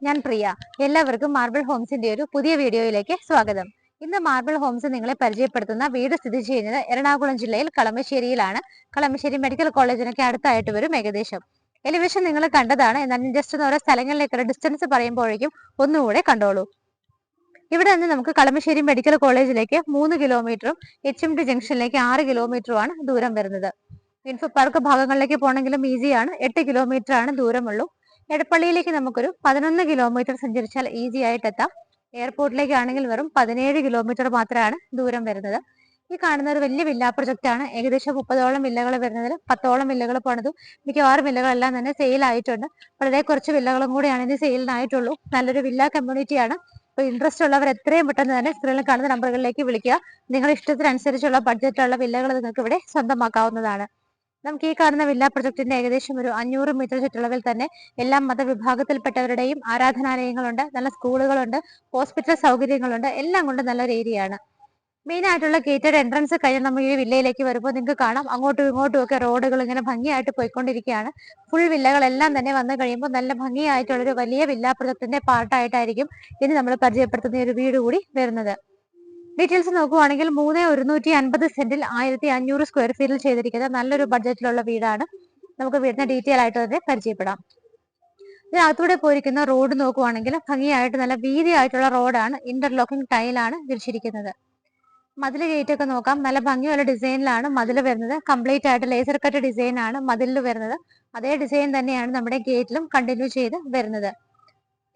ഞാൻ പ്രിയ. എല്ലാവർക്കും മാർബിൾ ഹോംസിന്റെ ഒരു പുതിയ വീഡിയോയിലേക്ക് സ്വാഗതം. ഇന്ന് മാർബിൾ ഹോംസ് നിങ്ങളെ പരിചയപ്പെടുത്തുന്ന വീട് സ്ഥിതി ചെയ്യുന്നത് എറണാകുളം ജില്ലയിൽ കളമശ്ശേരിയിലാണ്. കളമശ്ശേരി മെഡിക്കൽ കോളേജിനൊക്കെ അടുത്തായിട്ട് വരും ഏകദേശം. എലിവേഷൻ നിങ്ങൾ കണ്ടതാണ്. എന്നാൽ ജസ്റ്റ് ഓരോ സ്ഥലങ്ങളിലേക്കുള്ള ഡിസ്റ്റൻസ് പറയുമ്പോഴേക്കും ഒന്നുകൂടെ കണ്ടോളൂ. ഇവിടെ നിന്ന് നമുക്ക് കളമശ്ശേരി മെഡിക്കൽ കോളേജിലേക്ക് 3 കിലോമീറ്ററും HMT ജംഗ്ഷനിലേക്ക് 6 കിലോമീറ്ററുമാണ് ദൂരം വരുന്നത്. ഇൻഫോ പാർക്ക് ഭാഗങ്ങളിലേക്ക് പോകണമെങ്കിലും ഈസിയാണ്. 8 കിലോമീറ്റർ ആണ് ദൂരമുള്ളൂ. എടപ്പള്ളിയിലേക്ക് നമുക്കൊരു 11 കിലോമീറ്റർ സഞ്ചരിച്ചാൽ ഈസി ആയിട്ട് എത്താം. എയർപോർട്ടിലേക്കാണെങ്കിൽ വെറും 17 കിലോമീറ്റർ മാത്രമാണ് ദൂരം വരുന്നത്. ഈ കാണുന്ന ഒരു വലിയ വില്ല പ്രൊജക്റ്റ് ആണ്. ഏകദേശം 30ഓളം വില്ലകൾ വരുന്നതിൽ 10ഓളം വില്ലകൾ പണിതു. മിക്കവാറും വില്ലകളെല്ലാം തന്നെ സെയിൽ ആയിട്ടുണ്ട്. വളരെ കുറച്ച് വില്ലകളും കൂടിയാണ് ഇനി സെയിലിനായിട്ടുള്ളൂ. നല്ലൊരു വില്ല കമ്മ്യൂണിറ്റിയാണ്. അപ്പോൾ ഇൻട്രസ്റ്റ് ഉള്ളവർ എത്രയും പെട്ടെന്ന് തന്നെ സ്ക്രീനിൽ കാണുന്ന നമ്പറുകളിലേക്ക് വിളിക്കുക. നിങ്ങളുടെ ഇഷ്ടത്തിനനുസരിച്ചുള്ള ബഡ്ജറ്റുള്ള വില്ലകൾ നിങ്ങൾക്ക് ഇവിടെ സ്വന്തമാക്കാവുന്നതാണ്. നമുക്ക് ഈ കാണുന്ന വില്ല പ്രൊജക്ടിന്റെ ഏകദേശം ഒരു 500 മീറ്റർ ചുറ്റളവിൽ തന്നെ എല്ലാ മതവിഭാഗത്തിൽപ്പെട്ടവരുടെയും ആരാധനാലയങ്ങളുണ്ട്, നല്ല സ്കൂളുകളുണ്ട്, ഹോസ്പിറ്റൽ സൗകര്യങ്ങളുണ്ട്. എല്ലാം കൊണ്ട് നല്ലൊരു ഏരിയ ആണ്. മെയിൻ ആയിട്ടുള്ള ഗേറ്റഡ് എൻട്രൻസ് കഴിഞ്ഞ് നമ്മൾ ഈ വില്ലയിലേക്ക് വരുമ്പോൾ നിങ്ങൾക്ക് കാണാം അങ്ങോട്ടും ഇങ്ങോട്ടും ഒക്കെ റോഡുകൾ ഇങ്ങനെ ഭംഗിയായിട്ട് പോയിക്കൊണ്ടിരിക്കുകയാണ്. ഫുൾ വില്ലകളെല്ലാം തന്നെ വന്നു കഴിയുമ്പോൾ നല്ല ഭംഗിയായിട്ടുള്ളൊരു വലിയ വില്ല പ്രൊജക്ടിന്റെ പാർട്ടായിട്ടായിരിക്കും ഇനി നമ്മൾ പരിചയപ്പെടുത്തുന്ന ഒരു വീട് കൂടി വരുന്നത്. ഡീറ്റെയിൽസ് നോക്കുവാണെങ്കിൽ 3,150 സെന്റിൽ 1,500 സ്ക്വയർ ഫീറ്റിൽ ചെയ്തിരിക്കുന്ന നല്ലൊരു ബഡ്ജറ്റിലുള്ള വീടാണ്. നമുക്ക് വീടിന്റെ ഡീറ്റെയിൽ ആയിട്ട് തന്നെ പരിചയപ്പെടാം. ഇതിനകത്തൂടെ പോയിരിക്കുന്ന റോഡ് നോക്കുവാണെങ്കിൽ ഭംഗിയായിട്ട് നല്ല വീതിയായിട്ടുള്ള റോഡാണ്. ഇന്റർലോക്കിംഗ് ടൈലാണ് വിരിച്ചിരിക്കുന്നത്. മതിൽ ഗേറ്റ് ഒക്കെ നോക്കാം. നല്ല ഭംഗിയുള്ള ഡിസൈനിലാണ് മതിൽ വരുന്നത്. കംപ്ലീറ്റ് ആയിട്ട് ലേസർ കട്ട് ഡിസൈൻ ആണ് മതിലിൽ വരുന്നത്. അതേ ഡിസൈൻ തന്നെയാണ് നമ്മുടെ ഗേറ്റിലും കണ്ടിന്യൂ ചെയ്ത് വരുന്നത്.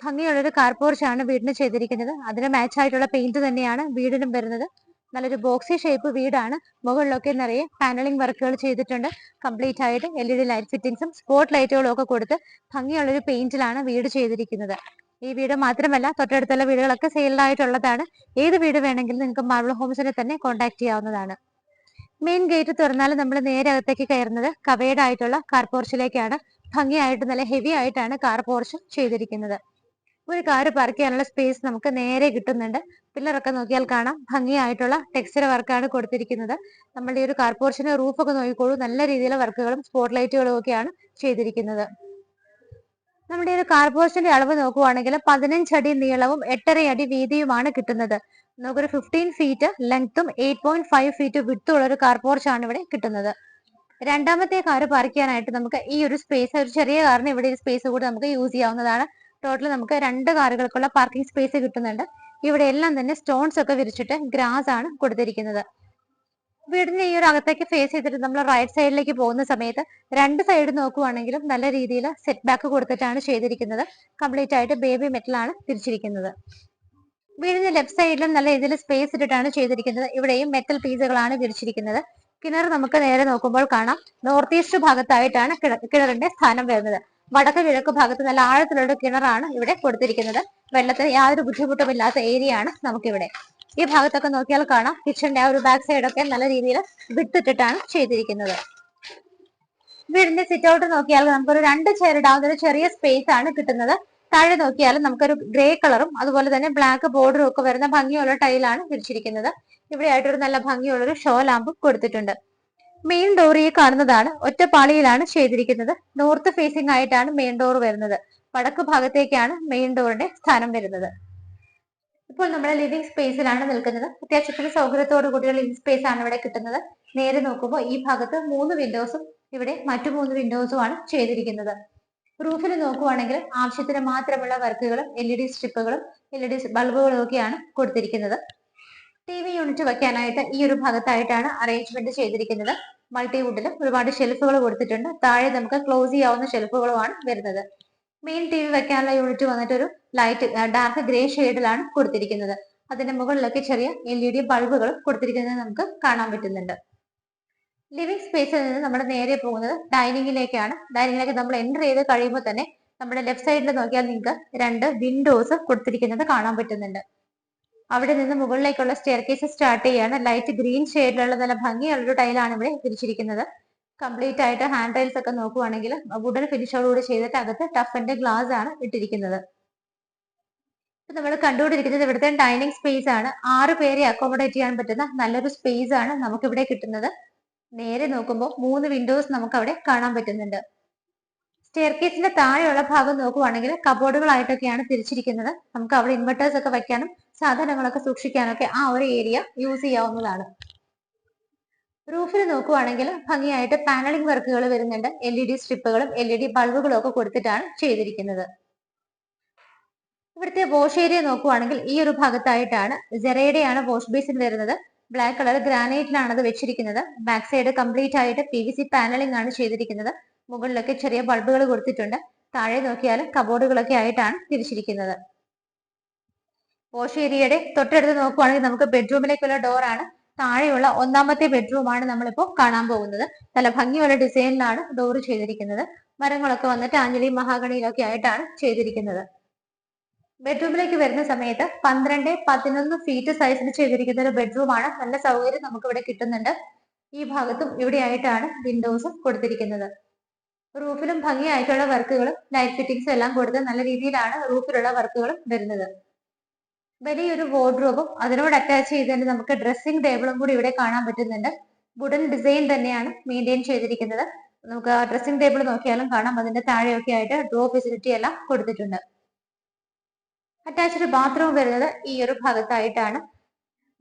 ഭംഗിയുള്ളൊരു കാർ പോർച്ചാണ് വീടിന് ചെയ്തിരിക്കുന്നത്. അതിന് മാച്ച് ആയിട്ടുള്ള പെയിന്റ് തന്നെയാണ് വീടിനും വരുന്നത്. നല്ലൊരു ബോക്സി ഷേപ്പ് വീടാണ്. മുകളിലൊക്കെ നിറയെ പാനലിംഗ് വർക്കുകൾ ചെയ്തിട്ടുണ്ട്. കംപ്ലീറ്റ് ആയിട്ട് LED ലൈറ്റ് ഫിറ്റിംഗ്സും സ്പോട്ട് ലൈറ്റുകളും ഒക്കെ കൊടുത്ത് ഭംഗിയുള്ളൊരു പെയിന്റിലാണ് വീട് ചെയ്തിരിക്കുന്നത്. ഈ വീട് മാത്രമല്ല തൊട്ടടുത്തുള്ള വീടുകളൊക്കെ സെയിൽഡായിട്ടുള്ളതാണ്. ഏത് വീട് വേണമെങ്കിലും നിങ്ങൾക്ക് മാർബിൾ ഹോംസിനെ തന്നെ കോൺടാക്ട് ചെയ്യാവുന്നതാണ്. മെയിൻ ഗേറ്റ് തുറന്നാൽ നമ്മൾ നേരെ അകത്തേക്ക് കയറുന്നത് കവേർഡ് ആയിട്ടുള്ള കാർ പോർച്ചിലേക്കാണ്. ഭംഗിയായിട്ട് നല്ല ഹെവി ആയിട്ടാണ് കാർ പോർച്ച് ചെയ്തിരിക്കുന്നത്. ഒരു കാർ പാർക്ക് ചെയ്യാനുള്ള സ്പേസ് നമുക്ക് നേരെ കിട്ടുന്നുണ്ട്. പില്ലറൊക്കെ നോക്കിയാൽ കാണാം ഭംഗിയായിട്ടുള്ള ടെക്സ്ചർ വർക്കാണ് കൊടുത്തിരിക്കുന്നത്. നമ്മുടെ ഈ ഒരു കാർ പോർച്ചിന്റെ റൂഫൊക്കെ നോക്കിക്കോളൂ. നല്ല രീതിയിലുള്ള വർക്കുകളും സ്പോട്ട് ലൈറ്റുകളും ഒക്കെയാണ് ചെയ്തിരിക്കുന്നത്. നമ്മുടെ ഒരു കാർ പോർച്ചിന്റെ അളവ് നോക്കുവാണെങ്കിൽ 15 അടി നീളവും 8.5 അടി വീതിയുമാണ് കിട്ടുന്നത്. നമുക്കൊരു 15 ഫീറ്റ് ലെങ്ത്തും 8.5 ഫീറ്റ് വിഡ്ത്തും ഉള്ള ഒരു കാർ പോർച്ചാണ് ഇവിടെ കിട്ടുന്നത്. രണ്ടാമത്തെ കാർ പാർക്ക് ചെയ്യാനായിട്ട് നമുക്ക് ഈ ഒരു സ്പേസ്, ഒരു ചെറിയ കാറിന് ഇവിടെ ഒരു സ്പേസ് കൂടി നമുക്ക് യൂസ് ചെയ്യാവുന്നതാണ്. ടോട്ടൽ നമുക്ക് 2 കാറുകൾക്കുള്ള പാർക്കിംഗ് സ്പേസ് കിട്ടുന്നുണ്ട്. ഇവിടെ എല്ലാം തന്നെ സ്റ്റോൺസ് ഒക്കെ വിരിച്ചിട്ട് ഗ്രാസ് ആണ് കൊടുത്തിരിക്കുന്നത്. വീടിന്റെ ഈ ഒരു അകത്തേക്ക് ഫേസ് ചെയ്തിട്ട് നമ്മൾ റൈറ്റ് സൈഡിലേക്ക് പോകുന്ന സമയത്ത് 2 സൈഡ് നോക്കുവാണെങ്കിലും നല്ല രീതിയിൽ സെറ്റ് ബാക്ക് കൊടുത്തിട്ടാണ് ചെയ്തിരിക്കുന്നത്. കംപ്ലീറ്റ് ആയിട്ട് ബേബി മെറ്റൽ ആണ് തിരിച്ചിരിക്കുന്നത്. വീടിന്റെ ലെഫ്റ്റ് സൈഡിലും നല്ല രീതിയിൽ സ്പേസ് ഇട്ടിട്ടാണ് ചെയ്തിരിക്കുന്നത്. ഇവിടെയും മെറ്റൽ പീസുകളാണ് വിരിച്ചിരിക്കുന്നത്. കിണർ നമുക്ക് നേരെ നോക്കുമ്പോൾ കാണാം നോർത്ത് ഈസ്റ്റ് ഭാഗത്തായിട്ടാണ് കിണറിന്റെ സ്ഥാനം വരുന്നത്. വടക്ക് കിഴക്ക് ഭാഗത്ത് നല്ല ആഴത്തിലുള്ള കിണറാണ് ഇവിടെ കൊടുത്തിരിക്കുന്നത്. വെള്ളത്തിന് യാതൊരു ബുദ്ധിമുട്ടുമില്ലാത്ത ഏരിയ ആണ് നമുക്കിവിടെ. ഈ ഭാഗത്തൊക്കെ നോക്കിയാൽ കാണാം കിച്ചണിന്റെ ആ ഒരു ബാക്ക് സൈഡൊക്കെ നല്ല രീതിയിൽ വിട്ടിട്ടിട്ടാണ് ചെയ്തിരിക്കുന്നത്. വീടിന്റെ സിറ്റ് ഔട്ട് നോക്കിയാൽ നമുക്കൊരു 2 ചെയർ ഇടാവുന്ന ഒരു ചെറിയ സ്പേസ് ആണ് കിട്ടുന്നത്. താഴെ നോക്കിയാൽ നമുക്കൊരു ഗ്രേ കളറും അതുപോലെ തന്നെ ബ്ലാക്ക് ബോർഡറും ഒക്കെ വരുന്ന ഭംഗിയുള്ള ടൈലാണ് വിരിച്ചിരിക്കുന്നത്. ഇവിടെ ആയിട്ടൊരു നല്ല ഭംഗിയുള്ളൊരു ഷോ ലാമ്പും കൊടുത്തിട്ടുണ്ട്. മെയിൻ ഡോർ ഈ കാണുന്നതാണ്. ഒറ്റപ്പാളിയിലാണ് ചെയ്തിരിക്കുന്നത്. നോർത്ത് ഫേസിംഗ് ആയിട്ടാണ് മെയിൻ ഡോർ വരുന്നത്. വടക്ക് ഭാഗത്തേക്കാണ് മെയിൻ ഡോറിന്റെ സ്ഥാനം വരുന്നത്. ഇപ്പോൾ നമ്മുടെ ലിവിംഗ് സ്പേസിലാണ് നിൽക്കുന്നത്. അത്യാവശ്യത്തിന് സൗകര്യത്തോടു കൂടിയ ലിവിംഗ് സ്പേസ് ആണ് ഇവിടെ കിട്ടുന്നത്. നേരെ നോക്കുമ്പോൾ ഈ ഭാഗത്ത് 3 വിൻഡോസും ഇവിടെ മറ്റു 3 വിൻഡോസും ആണ് ചെയ്തിരിക്കുന്നത്. റൂഫിൽ നോക്കുവാണെങ്കിൽ ആവശ്യത്തിന് മാത്രമുള്ള വർക്കുകളും LED സ്ട്രിപ്പുകളും LED ബൾബുകളും ഒക്കെയാണ് കൊടുത്തിരിക്കുന്നത്. TV യൂണിറ്റ് വെക്കാനായിട്ട് ഈ ഒരു ഭാഗത്തായിട്ടാണ് അറേഞ്ച്മെന്റ് ചെയ്തിരിക്കുന്നത്. മൾട്ടിവുഡിലും ഒരുപാട് ഷെൽഫുകൾ കൊടുത്തിട്ടുണ്ട്. താഴെ നമുക്ക് ക്ലോസ് ചെയ്യാവുന്ന ഷെൽഫുകളുമാണ് വരുന്നത്. മെയിൻ ടി വി വെക്കാനുള്ള യൂണിറ്റ് വന്നിട്ട് ഒരു ലൈറ്റ് ഡാർക്ക് ഗ്രേ ഷെയ്ഡിലാണ് കൊടുത്തിരിക്കുന്നത്. അതിന്റെ മുകളിലൊക്കെ ചെറിയ LED ബൾബുകളും കൊടുത്തിരിക്കുന്നത് നമുക്ക് കാണാൻ പറ്റുന്നുണ്ട്. ലിവിംഗ് സ്പേസിൽ നിന്ന് നമ്മൾ നേരെ പോകുന്നത് ഡൈനിങ്ങിലേക്കാണ്. ഡൈനിങ്ങിലേക്ക് നമ്മൾ എൻ്റർ ചെയ്ത് കഴിയുമ്പോൾ തന്നെ നമ്മുടെ ലെഫ്റ്റ് സൈഡിൽ നോക്കിയാൽ നിങ്ങൾക്ക് 2 വിൻഡോസ് കൊടുത്തിരിക്കുന്നത് കാണാൻ പറ്റുന്നുണ്ട്. അവിടെ നിന്ന് മുകളിലേക്കുള്ള സ്റ്റെയർകേസ് സ്റ്റാർട്ട് ചെയ്യാണ്. ലൈറ്റ് ഗ്രീൻ ഷെയ്ഡിലുള്ള നല്ല ഭംഗിയുള്ളൊരു ടൈലാണ് ഇവിടെ തിരിച്ചിരിക്കുന്നത്. കംപ്ലീറ്റ് ആയിട്ട് ഹാൻഡ് റൈൽസ് ഒക്കെ നോക്കുവാണെങ്കിൽ വുഡൻ ഫിനിഷോടുകൂടി ചെയ്തിട്ട് അകത്ത് ടഫിന്റെ ഗ്ലാസ് ആണ് ഇട്ടിരിക്കുന്നത്. ഇപ്പൊ നമ്മൾ കണ്ടുകൊണ്ടിരിക്കുന്നത് ഇവിടുത്തെ ഡൈനിങ് സ്പേസ് ആണ്. 6 പേരെ അക്കോമഡേറ്റ് ചെയ്യാൻ പറ്റുന്ന നല്ലൊരു സ്പേസ് ആണ് നമുക്ക് ഇവിടെ കിട്ടുന്നത്. നേരെ നോക്കുമ്പോൾ 3 വിൻഡോസ് നമുക്ക് അവിടെ കാണാൻ പറ്റുന്നുണ്ട്. സ്റ്റെയർകേസിന്റെ താഴെയുള്ള ഭാഗം നോക്കുവാണെങ്കിൽ കബോർഡുകളായിട്ടൊക്കെയാണ് തിരിച്ചിരിക്കുന്നത്. നമുക്ക് അവിടെ ഇൻവെർട്ടേഴ്സ് ഒക്കെ വെക്കാനും സാധനങ്ങളൊക്കെ സൂക്ഷിക്കാനൊക്കെ ആ ഒരു ഏരിയ യൂസ് ചെയ്യാവുന്നതാണ്. റൂഫിൽ നോക്കുവാണെങ്കിൽ ഭംഗിയായിട്ട് പാനലിംഗ് വർക്കുകൾ വരുന്നുണ്ട്. LED സ്ട്രിപ്പുകളും LED ബൾബുകളും ഒക്കെ കൊടുത്തിട്ടാണ് ചെയ്തിരിക്കുന്നത്. ഇവിടുത്തെ വാഷ് ഏരിയ നോക്കുവാണെങ്കിൽ ഈ ഒരു ഭാഗത്തായിട്ടാണ് ജെറയുടെയാണ് വാഷ് ബേസിൻ വരുന്നത്. ബ്ലാക്ക് കളർ ഗ്രാനൈറ്റിലാണ് അത് വെച്ചിരിക്കുന്നത്. ബാക്ക് സൈഡ് കംപ്ലീറ്റ് ആയിട്ട് PVC പാനലിംഗ് ആണ് ചെയ്തിരിക്കുന്നത്. മുകളിലൊക്കെ ചെറിയ ബൾബുകൾ കൊടുത്തിട്ടുണ്ട്. താഴെ നോക്കിയാൽ കബോർഡുകളൊക്കെ ആയിട്ടാണ് തിരിച്ചിരിക്കുന്നത്. വാഷ് ഏരിയയുടെ തൊട്ടടുത്ത് നോക്കുവാണെങ്കിൽ നമുക്ക് ബെഡ്റൂമിലേക്കുള്ള ഡോർ ആണ്. താഴെയുള്ള 1ാമത്തെ ബെഡ്റൂമാണ് നമ്മളിപ്പോ കാണാൻ പോകുന്നത്. നല്ല ഭംഗിയുള്ള ഡിസൈനിലാണ് ഡോർ ചെയ്തിരിക്കുന്നത്. മരങ്ങളൊക്കെ വന്നിട്ട് ആഞ്ഞിലി മഹാഗണിയിലൊക്കെ ആയിട്ടാണ് ചെയ്തിരിക്കുന്നത്. ബെഡ്റൂമിലേക്ക് വരുന്ന സമയത്ത് 12-11 ഫീറ്റ് സൈസിൽ ചെയ്തിരിക്കുന്ന ഒരു ബെഡ്റൂമാണ്. നല്ല സൗകര്യം നമുക്ക് ഇവിടെ കിട്ടുന്നുണ്ട്. ഈ ഭാഗത്തും ഇവിടെ ആയിട്ടാണ് വിൻഡോസ് കൊടുത്തിരിക്കുന്നത്. റൂഫിലും ഭംഗിയായിട്ടുള്ള വർക്കുകളും ലൈറ്റ് ഫിറ്റിംഗ്സും എല്ലാം കൊടുത്ത് നല്ല രീതിയിലാണ് റൂഫിലുള്ള വർക്കുകളും വരുന്നത്. വലിയൊരു വാർഡ്രോബും അതിനോട് അറ്റാച്ച് ചെയ്തുകൊണ്ട് നമുക്ക് ഡ്രസ്സിംഗ് ടേബിളും കൂടി ഇവിടെ കാണാൻ പറ്റുന്നുണ്ട്. വുഡൻ ഡിസൈൻ തന്നെയാണ് മെയിൻറ്റെയിൻ ചെയ്തിരിക്കുന്നത്. നമുക്ക് ആ ഡ്രസ്സിംഗ് ടേബിൾ നോക്കിയാലും കാണാം അതിന്റെ താഴെയൊക്കെ ആയിട്ട് ഡ്രോ ഫെസിലിറ്റി എല്ലാം കൊടുത്തിട്ടുണ്ട്. അറ്റാച്ച്ഡ് ബാത്റൂം വരുന്നത് ഈ ഒരു ഭാഗത്തായിട്ടാണ്.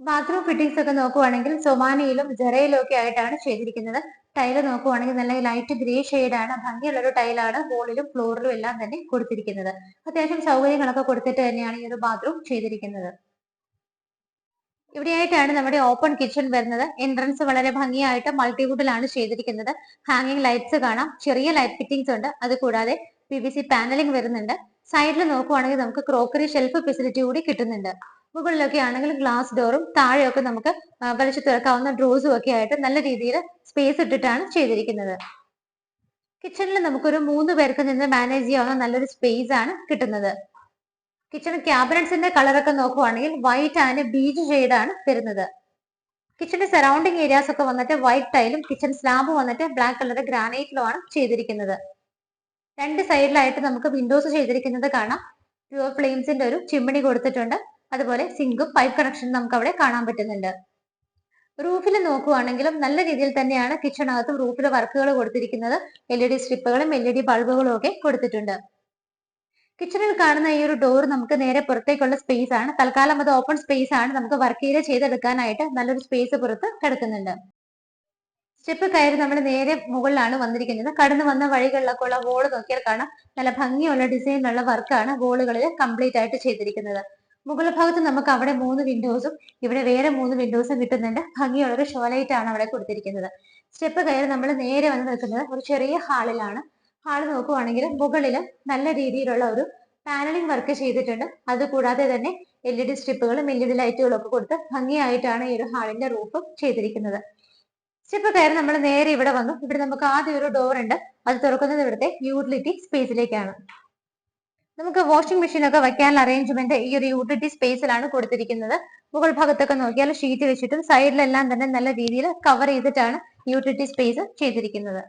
ബാത്റൂം ഫിറ്റിംഗ്സ് ഒക്കെ നോക്കുവാണെങ്കിൽ സൊമാനിയിലും ജെറയിലും ഒക്കെ ആയിട്ടാണ് ചെയ്തിരിക്കുന്നത്. ടൈല് നോക്കുവാണെങ്കിൽ നല്ല ലൈറ്റ് ഗ്രേ ഷെയ്ഡാണ്. ഭംഗിയുള്ളൊരു ടൈലാണ് വോളിലും ഫ്ലോറിലും എല്ലാം തന്നെ കൊടുത്തിരിക്കുന്നത്. അത്യാവശ്യം സൗകര്യങ്ങളൊക്കെ കൊടുത്തിട്ട് തന്നെയാണ് ഈ ഒരു ബാത്റൂം ചെയ്തിരിക്കുന്നത്. ഇവിടെയായിട്ടാണ് നമ്മുടെ ഓപ്പൺ കിച്ചൺ വരുന്നത്. എൻട്രൻസ് വളരെ ഭംഗിയായിട്ട് മൾട്ടിവുഡിലാണ് ചെയ്തിരിക്കുന്നത്. ഹാങ്ങിങ് ലൈറ്റ്സ് കാണാം. ചെറിയ ലൈറ്റ് ഫിറ്റിംഗ്സ് ഉണ്ട്. അത് കൂടാതെ PVC പാനലിംഗ് വരുന്നുണ്ട്. സൈഡിൽ നോക്കുവാണെങ്കിൽ നമുക്ക് ക്രോക്കറി ഷെൽഫ് ഫെസിലിറ്റി കൂടി കിട്ടുന്നുണ്ട്. മുകളിലൊക്കെ ആണെങ്കിൽ ഗ്ലാസ് ഡോറും താഴെയൊക്കെ നമുക്ക് വലിച്ചു തുറക്കാവുന്ന ഡ്രോസും ഒക്കെ ആയിട്ട് നല്ല രീതിയിൽ സ്പേസ് ഇട്ടിട്ടാണ് ചെയ്തിരിക്കുന്നത്. കിച്ചണിൽ നമുക്കൊരു 3 പേർക്ക് നിന്ന് മാനേജ് ചെയ്യാവുന്ന നല്ലൊരു സ്പേസ് ആണ് കിട്ടുന്നത്. കിച്ചൺ ക്യാബിനറ്റ്സിന്റെ കളറൊക്കെ നോക്കുവാണെങ്കിൽ വൈറ്റ് ആൻഡ് ബീജ് ഷെയ്ഡാണ് വരുന്നത്. കിച്ചന്റെ സറൗണ്ടിങ് ഏരിയാസ് ഒക്കെ വന്നിട്ട് വൈറ്റ് ടൈലും കിച്ചൺ സ്ലാബ് വന്നിട്ട് ബ്ലാക്ക് കളർ ഗ്രാനൈറ്റിലും ആണ് ചെയ്തിരിക്കുന്നത്. 2 സൈഡിലായിട്ട് നമുക്ക് വിൻഡോസ് ചെയ്തിരിക്കുന്നത് കാണാം. പ്യുവർ ഫ്ലെയിംസിന്റെ ഒരു ചിമ്മിണി കൊടുത്തിട്ടുണ്ട്. അതുപോലെ സിങ്കും പൈപ്പ് കണക്ഷനും നമുക്ക് അവിടെ കാണാൻ പറ്റുന്നുണ്ട്. റൂഫിൽ നോക്കുവാണെങ്കിലും നല്ല രീതിയിൽ തന്നെയാണ് കിച്ചണകത്തും റൂഫിലെ വർക്കുകൾ കൊടുത്തിരിക്കുന്നത്. LED സ്ട്രിപ്പുകളും LED ബൾബുകളും ഒക്കെ കൊടുത്തിട്ടുണ്ട്. കിച്ചണിൽ കാണുന്ന ഈ ഒരു ഡോർ നമുക്ക് നേരെ പുറത്തേക്കുള്ള സ്പേസ് ആണ്. തൽക്കാലം അത് ഓപ്പൺ സ്പേസ് ആണ്. നമുക്ക് വർക്ക് ഏരിയ ചെയ്തെടുക്കാനായിട്ട് നല്ലൊരു സ്പേസ് പുറത്ത് കിടക്കുന്നുണ്ട്. സ്റ്റെപ്പ് കയറി നമ്മൾ നേരെ മുകളിലാണ് വന്നിരിക്കുന്നത്. കടന്നു വന്ന വഴികളിലൊക്കെ ഉള്ള വോള് നോക്കിയാൽ കാണാം നല്ല ഭംഗിയുള്ള ഡിസൈനിലുള്ള വർക്കാണ് വോളുകളിൽ കംപ്ലീറ്റ് ആയിട്ട് ചെയ്തിരിക്കുന്നത്. മുകൾ ഭാഗത്ത് നമുക്ക് അവിടെ 3 വിൻഡോസും ഇവിടെ വേറെ 3 വിൻഡോസും കിട്ടുന്നുണ്ട്. ഭംഗിയുള്ള ഒരു ഷോലൈറ്റ് ആണ് അവിടെ കൊടുത്തിരിക്കുന്നത്. സ്റ്റെപ്പ് കയറി നമ്മൾ നേരെ വന്ന് നിൽക്കുന്നത് ഒരു ചെറിയ ഹാളിലാണ്. ഹാള് നോക്കുവാണെങ്കിൽ മുകളിൽ നല്ല രീതിയിലുള്ള ഒരു പാനലിംഗ് വർക്ക് ചെയ്തിട്ടുണ്ട്. അതുകൂടാതെ തന്നെ LED സ്ട്രിപ്പുകളും LED ലൈറ്റുകളും ഒക്കെ കൊടുത്ത് ഭംഗിയായിട്ടാണ് ഈ ഒരു ഹാളിന്റെ റൂഫ് ചെയ്തിരിക്കുന്നത്. സ്റ്റെപ്പ് കയറി നമ്മൾ നേരെ ഇവിടെ വന്നു. ഇവിടെ നമുക്ക് ആദ്യം ഒരു ഡോർ ഉണ്ട്. അത് തുറക്കുന്നത് ഇവിടുത്തെ യൂട്ടിലിറ്റി സ്പേസിലേക്കാണ്. നമുക്ക് വാഷിംഗ് മെഷീൻ ഒക്കെ വയ്ക്കാനുള്ള അറേഞ്ച്മെന്റ് ഈ ഒരു യൂട്ടിലിറ്റി സ്പേസിലാണ് കൊടുത്തിരിക്കുന്നത്. മുകൾ ഭാഗത്തൊക്കെ നോക്കിയാൽ ഷീറ്റ് വെച്ചിട്ടും സൈഡിലെല്ലാം തന്നെ നല്ല രീതിയിൽ കവർ ചെയ്തിട്ടാണ് യൂട്ടിലിറ്റി സ്പേസ് ചെയ്തിരിക്കുന്നത്.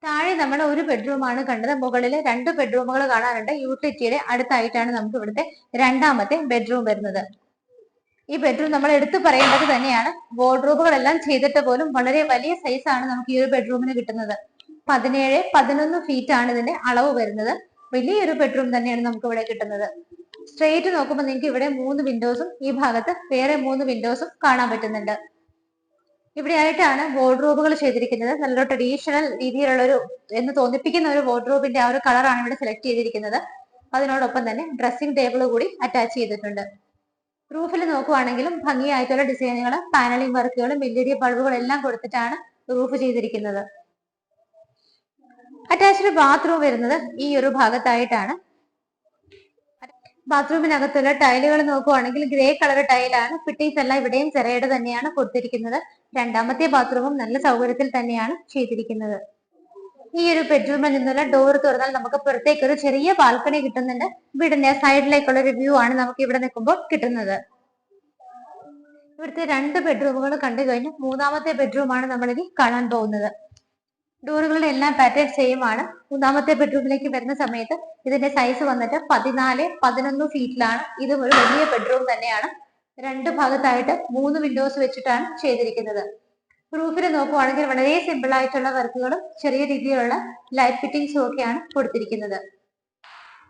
താഴെ നമ്മൾ ഒരു ബെഡ്റൂമാണ് കണ്ടത്. മുകളിൽ 2 ബെഡ്റൂമുകൾ കാണാനുണ്ട്. യൂട്ടിലിറ്റിയുടെ അടുത്തായിട്ടാണ് നമുക്ക് ഇവിടുത്തെ 2ാമത്തെ ബെഡ്റൂം വരുന്നത്. ഈ ബെഡ്റൂം നമ്മൾ എടുത്തു പറയേണ്ടത് തന്നെയാണ്. വാർഡ്രോബുകളെല്ലാം ചെയ്തിട്ട് പോലും വളരെ വലിയ സൈസാണ് നമുക്ക് ഈ ഒരു ബെഡ്റൂമിന് കിട്ടുന്നത്. 17-11 ഫീറ്റ് ആണ് ഇതിന്റെ അളവ് വരുന്നത്. വലിയൊരു ബെഡ്റൂം തന്നെയാണ് നമുക്ക് ഇവിടെ കിട്ടുന്നത്. സ്ട്രെയിറ്റ് നോക്കുമ്പോൾ നിങ്ങൾക്ക് ഇവിടെ 3 വിൻഡോസും ഈ ഭാഗത്ത് വേറെ 3 വിൻഡോസും കാണാൻ പറ്റുന്നുണ്ട്. ഇവിടെ ആയിട്ടാണ് വാർഡ്രോബുകൾ ചെയ്തിരിക്കുന്നത്. നല്ലൊരു ട്രഡീഷണൽ രീതിയിലുള്ള ഒരു എന്ന് തോന്നിപ്പിക്കുന്ന ഒരു വാർഡ്രോബിന്റെ ആ ഒരു കളറാണ് ഇവിടെ സെലക്ട് ചെയ്തിരിക്കുന്നത്. അതിനോടൊപ്പം തന്നെ ഡ്രസ്സിംഗ് ടേബിൾ കൂടി അറ്റാച്ച് ചെയ്തിട്ടുണ്ട്. റൂഫിൽ നോക്കുവാണെങ്കിലും ഭംഗിയായിട്ടുള്ള ഡിസൈനുകൾ പാനലിംഗ് വർക്കുകളും LED ബൾബുകളും എല്ലാം കൊടുത്തിട്ടാണ് റൂഫ് ചെയ്തിരിക്കുന്നത്. അറ്റാച്ച്ഡ് ബാത്റൂം വരുന്നത് ഈ ഒരു ഭാഗത്തായിട്ടാണ്. ബാത്റൂമിനകത്തുള്ള ടൈലുകൾ നോക്കുവാണെങ്കിൽ ഗ്രേ കളർ ടൈലാണ്. ഫിറ്റിംഗ്സ് എല്ലാം ഇവിടെയും ചെറിയുടെ തന്നെയാണ് കൊടുത്തിരിക്കുന്നത്. രണ്ടാമത്തെ ബാത്റൂമും നല്ല സൗകര്യത്തിൽ തന്നെയാണ് ചെയ്തിരിക്കുന്നത്. ഈ ഒരു ബെഡ്റൂമിൽ നിന്നുള്ള ഡോർ തുറന്നാൽ നമുക്ക് പുറത്തേക്ക് ഒരു ചെറിയ ബാൽക്കണി കിട്ടുന്നുണ്ട്. വീടിന്റെ സൈഡിലേക്കുള്ള ഒരു വ്യൂ ആണ് നമുക്ക് ഇവിടെ നിൽക്കുമ്പോൾ കിട്ടുന്നത്. ഇവിടുത്തെ 2 ബെഡ്റൂമുകൾ കണ്ടു കഴിഞ്ഞു. മൂന്നാമത്തെ ബെഡ്റൂമാണ് നമ്മളിനി കാണാൻ പോകുന്നത്. ഡോറുകളുടെ എല്ലാം പാറ്റേൺ സെയിം ആണ്. മൂന്നാമത്തെ ബെഡ്റൂമിലേക്ക് വരുന്ന സമയത്ത് ഇതിന്റെ സൈസ് വന്നിട്ട് 14-11 ഫീറ്റിലാണ്. ഇതും ഒരു വലിയ ബെഡ്റൂം തന്നെയാണ്. 2 ഭാഗത്തായിട്ട് 3 വിൻഡോസ് വെച്ചിട്ടാണ് ചെയ്തിരിക്കുന്നത്. റൂഫിൽ നോക്കുവാണെങ്കിൽ വളരെ സിമ്പിൾ ആയിട്ടുള്ള വർക്കുകളും ചെറിയ രീതിയിലുള്ള ലൈറ്റ് ഫിറ്റിംഗ്സും ഒക്കെയാണ് കൊടുത്തിരിക്കുന്നത്.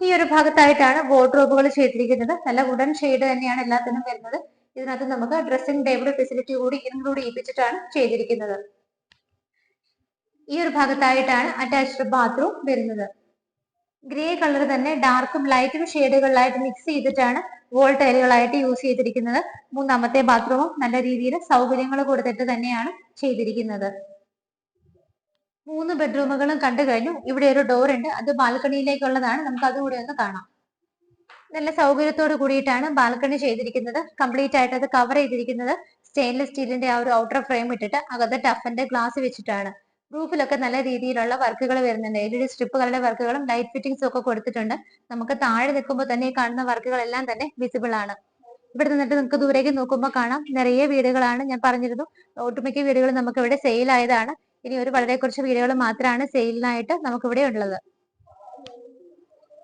ഈ ഒരു ഭാഗത്തായിട്ടാണ് വാർഡ്രോബുകൾ ചെയ്തിരിക്കുന്നത്. നല്ല വുഡൻ ഷെയ്ഡ് തന്നെയാണ് എല്ലാത്തിനും വരുന്നത്. ഇതിനകത്ത് നമുക്ക് ഡ്രസ്സിംഗ് ടേബിൾ ഫെസിലിറ്റി കൂടി ഇൻക്ലൂഡ് ചെയ്യിപ്പിച്ചിട്ടാണ് ചെയ്തിരിക്കുന്നത്. ഈ ഒരു ഭാഗത്തായിട്ടാണ് അറ്റാച്ച്ഡ് ബാത്റൂം വരുന്നത്. ഗ്രേ കളർ തന്നെ ഡാർക്കും ലൈറ്റും ഷെയ്ഡുകളിലായിട്ട് മിക്സ് ചെയ്തിട്ടാണ് വോൾ ടൈലുകളായിട്ട് യൂസ് ചെയ്തിരിക്കുന്നത്. മൂന്നാമത്തെ ബാത്റൂമും നല്ല രീതിയിൽ സൗകര്യങ്ങൾ കൊടുത്തിട്ട് തന്നെയാണ് ചെയ്തിരിക്കുന്നത്. 3 ബെഡ്റൂമുകളും കണ്ടു കഴിഞ്ഞു. ഇവിടെ ഒരു ഡോർ ഉണ്ട്, അത് ബാൽക്കണിയിലേക്കുള്ളതാണ്. നമുക്ക് അതുകൂടി ഒന്ന് കാണാം. നല്ല സൗകര്യത്തോട് കൂടിയിട്ടാണ് ബാൽക്കണി ചെയ്തിരിക്കുന്നത്. കംപ്ലീറ്റ് ആയിട്ട് അത് കവർ ചെയ്തിരിക്കുന്നത് സ്റ്റെയിൻലെസ് സ്റ്റീലിന്റെ ആ ഒരു ഔട്ടർ ഫ്രെയിം ഇട്ടിട്ട് അകത്ത് ടഫന്റെ ഗ്ലാസ് വെച്ചിട്ടാണ്. റൂഫിലൊക്കെ നല്ല രീതിയിലുള്ള വർക്കുകൾ വരുന്നുണ്ട്. LED സ്ട്രിപ്പുകളുടെ വർക്കുകളും ലൈറ്റ് ഫിറ്റിംഗ്സും ഒക്കെ കൊടുത്തിട്ടുണ്ട്. നമുക്ക് താഴെ നിൽക്കുമ്പോൾ തന്നെ കാണുന്ന വർക്കുകളെല്ലാം തന്നെ വിസിബിൾ ആണ്. ഇവിടെ നിന്നിട്ട് നിങ്ങൾക്ക് ദൂരേക്ക് നോക്കുമ്പോൾ കാണാം നിറയെ വീടുകളാണ്. ഞാൻ പറഞ്ഞിരുന്നു ഒട്ടുമിക്ക വീടുകൾ നമുക്ക് ഇവിടെ സെയിൽ ആയതാണ്. ഇനി ഒരു വളരെ കുറച്ച് വീടുകൾ മാത്രമാണ് സെയിലിനായിട്ട് നമുക്കിവിടെ ഉള്ളത്.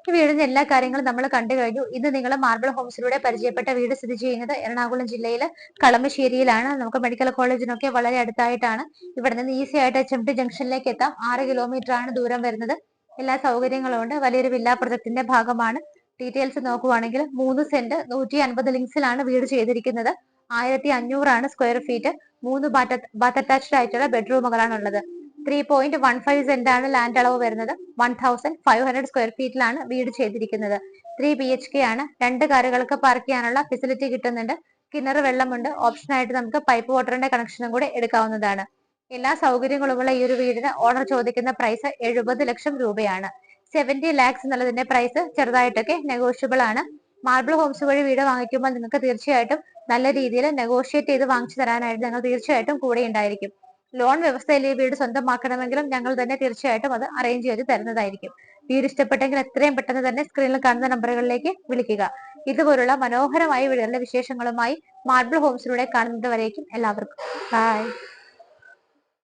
ഈ വീടിന്റെ എല്ലാ കാര്യങ്ങളും നമ്മൾ കണ്ടു കഴിഞ്ഞു. ഇന്ന് നിങ്ങൾ മാർബിൾ ഹോംസിലൂടെ പരിചയപ്പെട്ട വീട് സ്ഥിതി ചെയ്യുന്നത് എറണാകുളം ജില്ലയിലെ കളമശ്ശേരിയിലാണ്. നമുക്ക് മെഡിക്കൽ കോളേജിനൊക്കെ വളരെ അടുത്തായിട്ടാണ്. ഇവിടെ നിന്ന് ഈസി ആയിട്ട് HMT ജംഗ്ഷനിലേക്ക് എത്താം. 6 കിലോമീറ്റർ ആണ് ദൂരം വരുന്നത്. എല്ലാ സൗകര്യങ്ങളും ഉണ്ട്. വലിയൊരു വില്ലാ പ്രൊജക്ടിന്റെ ഭാഗമാണ്. ഡീറ്റെയിൽസ് നോക്കുവാണെങ്കിൽ 3 സെന്റ് 150 ലിങ്സിലാണ് വീട് ചെയ്തിരിക്കുന്നത്. 1500 ആണ് സ്ക്വയർ ഫീറ്റ്. 3 ബാത്ത് അറ്റാച്ച്ഡ് ആയിട്ടുള്ള ബെഡ്റൂമുകളാണ് ഉള്ളത്. 3.15 സെന്റ് ആണ് ലാൻഡ് അളവ് വരുന്നത്. 1500 സ്ക്വയർ ഫീറ്റിലാണ് വീട് ചെയ്തിരിക്കുന്നത്. 3 BHK ആണ്. 2 കാറുകൾക്ക് പാർക്ക് ചെയ്യാനുള്ള ഫെസിലിറ്റി കിട്ടുന്നുണ്ട്. കിണർ വെള്ളമുണ്ട്. ഓപ്ഷനായിട്ട് നമുക്ക് പൈപ്പ് വാട്ടറിന്റെ കണക്ഷനും കൂടെ എടുക്കാവുന്നതാണ്. എല്ലാ സൗകര്യങ്ങളുമുള്ള ഈ ഒരു വീടിന് ഓണർ ചോദിക്കുന്ന പ്രൈസ് 70 ലക്ഷം രൂപയാണ്. 70 lakhs എന്നുള്ളതിന്റെ പ്രൈസ് ചെറുതായിട്ടൊക്കെ നെഗോഷ്യബിൾ ആണ്. മാർബിൾ ഹോംസ് വഴി വീട് വാങ്ങിക്കുമ്പോൾ നിങ്ങൾക്ക് തീർച്ചയായിട്ടും നല്ല രീതിയിൽ നെഗോഷിയേറ്റ് ചെയ്ത് വാങ്ങിച്ചു തരാനായിട്ട് ഞങ്ങൾ തീർച്ചയായിട്ടും കൂടെ ഉണ്ടായിരിക്കും. ലോൺ വ്യവസ്ഥയിൽ ഈ വീട് സ്വന്തമാക്കണമെങ്കിലും ഞങ്ങൾ തന്നെ തീർച്ചയായിട്ടും അത് അറേഞ്ച് ചെയ്ത് തരുന്നതായിരിക്കും. വീട് ഇഷ്ടപ്പെട്ടെങ്കിൽ എത്രയും പെട്ടെന്ന് തന്നെ സ്ക്രീനിൽ കാണുന്ന നമ്പറുകളിലേക്ക് വിളിക്കുക. ഇതുപോലുള്ള മനോഹരമായ വീടുകളുടെ വിശേഷങ്ങളുമായി മാർബിൾ ഹോംസിലൂടെ കാണുന്നത് വരേക്കും എല്ലാവർക്കും ബൈ.